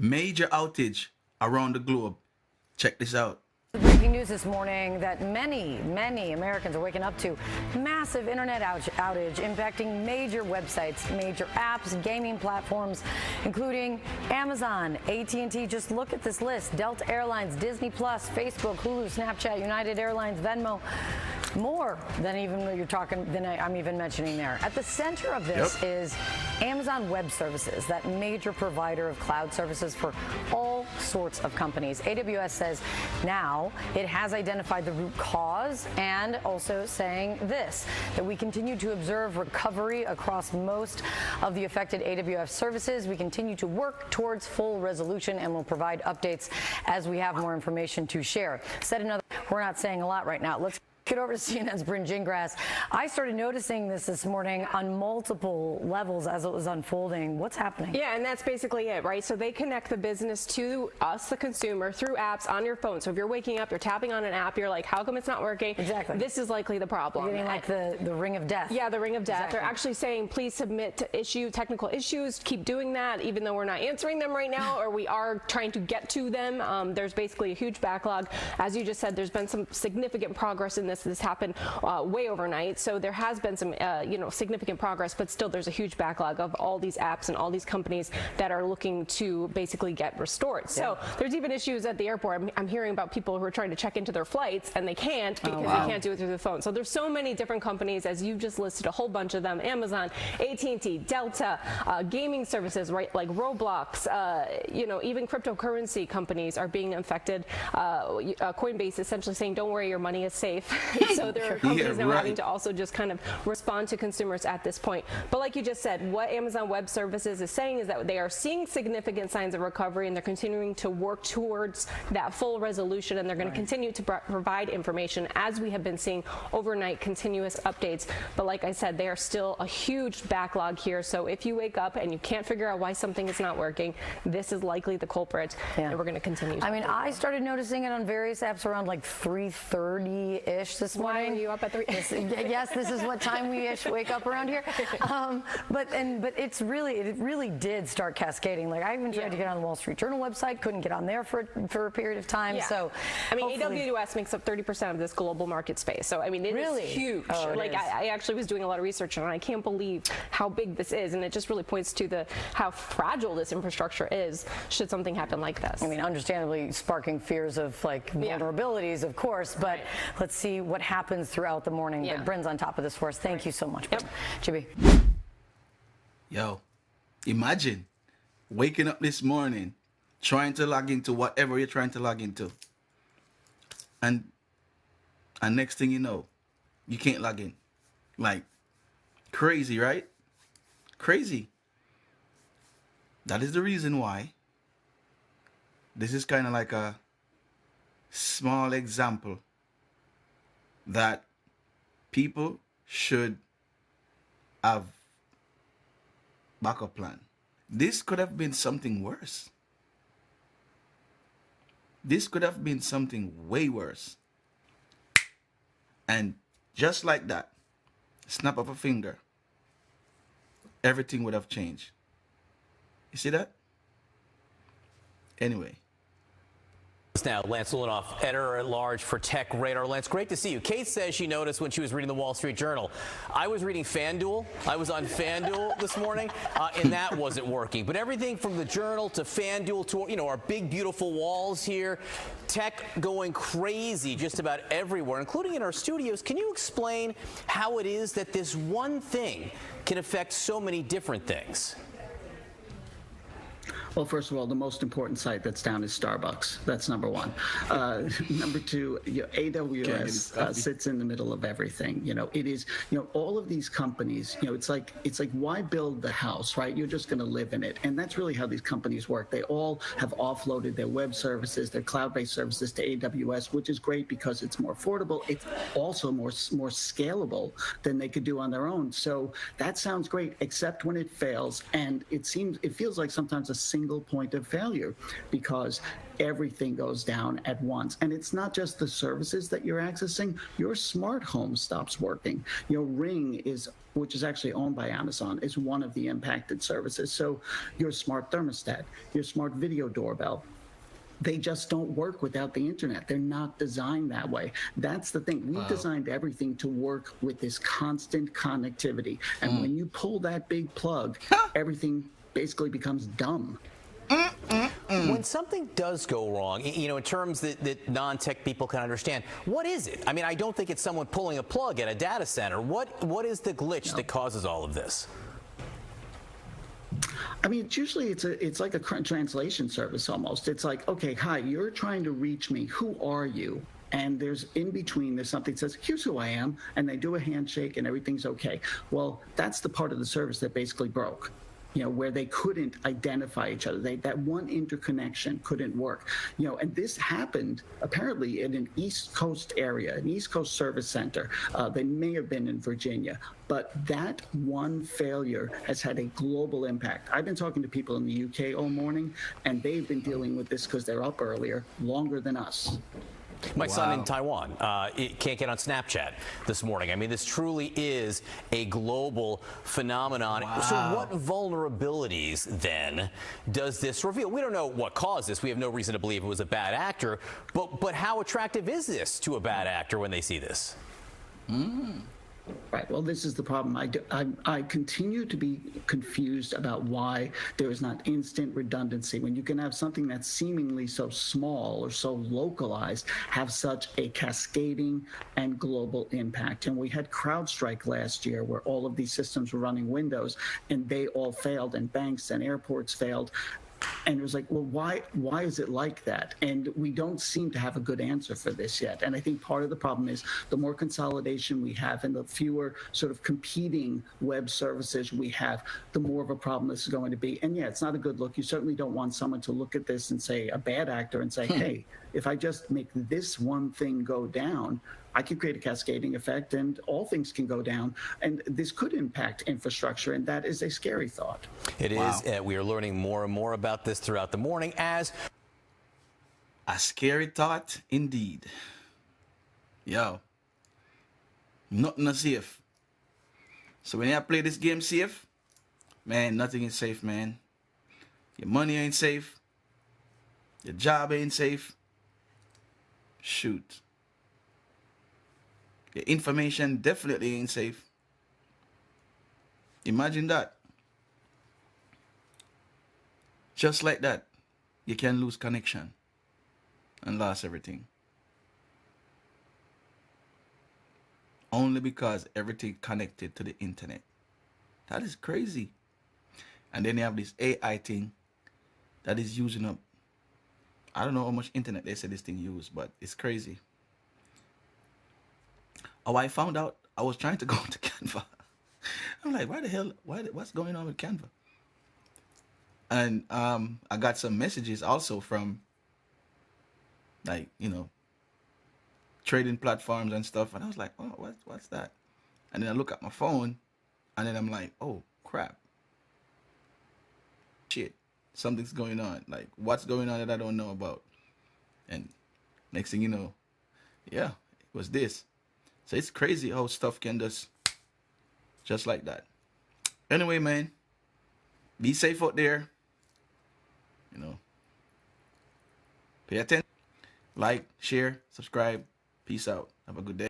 Major outage around the globe. Check this out. Breaking news this morning that many Americans are waking up to massive internet outage impacting major websites, major apps, gaming platforms, including Amazon, AT&T. Just look at this list. Delta Airlines, Disney Plus, Facebook, Hulu, Snapchat, United Airlines, Venmo. More than even I'm even mentioning there. At the center of this is Amazon Web Services, that major provider of cloud services for all sorts of companies. AWS says now it has identified the root cause and also saying this, that we continue to observe recovery across most of the affected AWS services. We continue to work towards full resolution and will provide updates as we have more information to share. Said another, we're not saying a lot right now. Let's get over to CNN's Bryn Gingras. I started noticing this morning on multiple levels as it was unfolding. What's happening? Yeah, and that's basically it, right? So they connect the business to us, the consumer, through apps on your phone. So if you're waking up, you're tapping on an app, you're like, how come it's not working? Exactly. This is likely the problem. You're getting like the ring of death. Yeah, the ring of death. Exactly. They're actually saying, please submit to technical issues. Keep doing that, even though we're not answering them right now, or we are trying to get to them. There's basically a huge backlog. As you just said, there's been some significant progress in this. This happened way overnight, so there has been some significant progress, but still there's a huge backlog of all these apps and all these companies that are looking to basically get restored. So there's even issues at the airport. I'm hearing about people who are trying to check into their flights and they can't because they can't do it through the phone. So there's so many different companies, as you just listed a whole bunch of them: Amazon, AT&T, Delta, gaming services, right, like Roblox, even cryptocurrency companies are being affected. Coinbase essentially saying, don't worry, your money is safe. So there are companies now having to also just kind of respond to consumers at this point. But like you just said, what Amazon Web Services is saying is that they are seeing significant signs of recovery, and they're continuing to work towards that full resolution, and they're going to continue to provide information as we have been seeing overnight, continuous updates. But like I said, they are still a huge backlog here. So if you wake up and you can't figure out why something is not working, this is likely the culprit, and we're going to continue. I mean, I started noticing it on various apps around like 3:30-ish this morning. Why are you up at 3? Yes, this is what time we wake up around here. But it really did start cascading. Like, I even tried to get on the Wall Street Journal website, couldn't get on there for a period of time. Yeah. So I mean, AWS makes up 30% of this global market space. So I mean, it is huge. I actually was doing a lot of research, and I can't believe how big this is, and it just really points to how fragile this infrastructure is should something happen like this. I mean, understandably sparking fears of like vulnerabilities, of course, but let's see what happens throughout the morning. But Bryn's on top of this for us. Thank you so much, Bryn. Jibby. Yo, imagine waking up this morning, trying to log into whatever you're trying to log into, and next thing you know, you can't log in. Like, crazy, right? Crazy. That is the reason why this is kind of like a small example that people should have backup plan. This could have been something worse. This could have been something way worse. And just like that, snap of a finger, everything would have changed. You see that? Anyway. Now, Lance Ulanoff, editor-at-large for Tech Radar. Lance, great to see you. Kate says she noticed when she was reading the Wall Street Journal. I was reading FanDuel. I was on FanDuel this morning, and that wasn't working. But everything from the Journal to FanDuel to, our big, beautiful walls here, tech going crazy just about everywhere, including in our studios. Can you explain how it is that this one thing can affect so many different things? Well, first of all, the most important site that's down is Starbucks. That's number one. Number two, AWS sits in the middle of everything. It is, all of these companies, it's like why build the house, right? You're just going to live in it. And that's really how these companies work. They all have offloaded their web services, their cloud-based services to AWS, which is great because it's more affordable. It's also more scalable than they could do on their own. So that sounds great, except when it fails. And it feels like sometimes a single single point of failure because everything goes down at once. And it's not just the services that you're accessing, your smart home stops working. Ring is, which is actually owned by Amazon, is one of the impacted services. So your smart thermostat, your smart video doorbell, they just don't work without the internet. They're not designed that way. That's the thing. We've designed everything to work with this constant connectivity. And when you pull that big plug, everything basically becomes dumb. When something does go wrong, in terms that non-tech people can understand, what is it? I mean, I don't think it's someone pulling a plug at a data center. What is the glitch that causes all of this? I mean, it's like a translation service almost. It's like, okay, hi, you're trying to reach me. Who are you? And there's something that says, here's who I am. And they do a handshake and everything's okay. Well, that's the part of the service that basically broke. Where they couldn't identify each other. That one interconnection couldn't work. And this happened apparently in an East Coast area, an East Coast service center. They may have been in Virginia, but that one failure has had a global impact. I've been talking to people in the UK all morning, and they've been dealing with this because they're up earlier, longer than us. My son in Taiwan can't get on Snapchat this morning. I mean, this truly is a global phenomenon. Wow. So what vulnerabilities, then, does this reveal? We don't know what caused this. We have no reason to believe it was a bad actor. But how attractive is this to a bad actor when they see this? Right. Well, this is the problem. I continue to be confused about why there is not instant redundancy when you can have something that's seemingly so small or so localized have such a cascading and global impact. And we had CrowdStrike last year where all of these systems were running Windows and they all failed, and banks and airports failed. And it was like, well, why is it like that? And we don't seem to have a good answer for this yet. And I think part of the problem is the more consolidation we have and the fewer sort of competing web services we have, the more of a problem this is going to be. And yeah, it's not a good look. You certainly don't want someone to look at this and say, a bad actor, and say, hey, if I just make this one thing go down, I can create a cascading effect and all things can go down. And this could impact infrastructure, and that is a scary thought. It is. We are learning more and more about this throughout the morning as a scary thought indeed. Yo, nothing is safe. So when you play this game safe, man, nothing is safe, man. Your money ain't safe. Your job ain't safe. Shoot. Your information definitely ain't safe. Imagine that. Just like that, you can lose connection and lose everything. Only because everything connected to the internet. That is crazy. And then you have this AI thing that is using up, I don't know how much internet they say this thing used, but it's crazy. Oh, I found out I was trying to go to Canva. I'm like, what's going on with Canva? And I got some messages also from, like, trading platforms and stuff. And I was like, oh, what's that? And then I look at my phone, and then I'm like, oh, crap. Shit, something's going on. Like, what's going on that I don't know about? And next thing you know, yeah, it was this. So it's crazy how stuff can just like that. Anyway, man, be safe out there. Pay attention. Like, share, subscribe. Peace out. Have a good day.